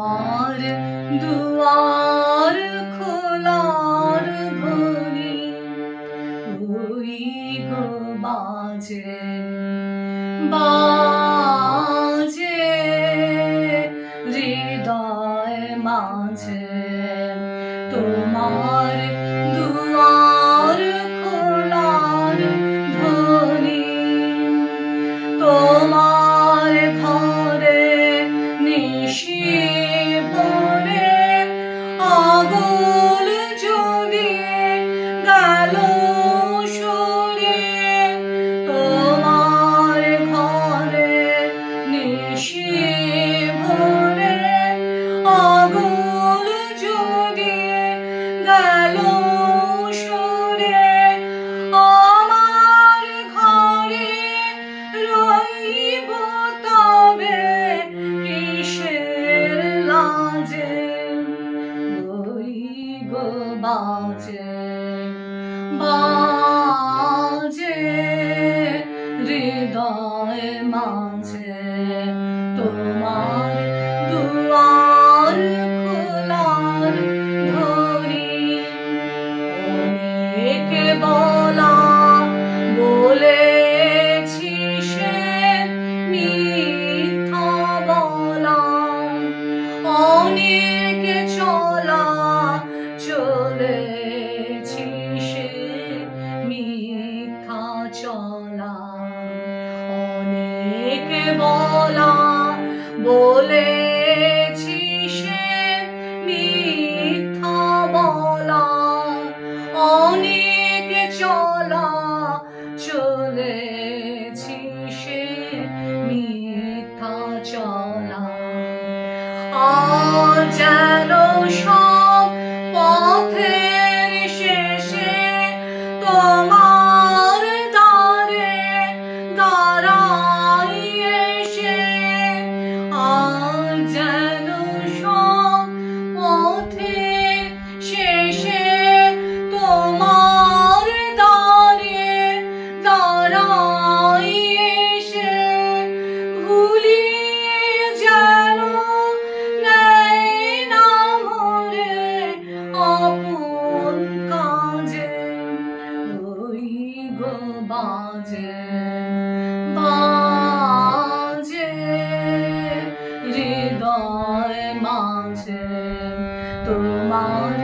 তোমার দুয়ার খোলার ধ্বনি ওই গো বাজে বাজে হৃদয় মাঝে তোমার দুয়ার খোলার ধ্বনি তোমার ঘরে নিশি ভরে আগুন জ্বলিয়ে গেল সরিয়ে তোমার ঘরে নিশি ভরে আগুন জ্বলিয়ে গেল সরিয়ে আমার ঘরে রইব তবে কিসের লাজে ওই গো বাজে বাজে হৃদয় মাঝে তোমার দুয়ার খোলার ধ্বনি অনেক বলা বলেছি সে মিথ্যা বলা অনেক চলা চলেছি সে মিথ্যা চলা অনেক বলা বলেছি সে মিথ্যা বলা অনেক চলা চলেছি সে মিথ্যা চলা আর যেন সব পথের শেষে তোমার দ্বারে দাঁড়াই এসে আর যেন সব পথের শেষে তোমার দ্বারে দাঁড়াই এসে ভুলিয়ে যেন নেয় না মোরে আপন কাজে ওই গো বাজে বাজে হৃদয় মাঝে তোমার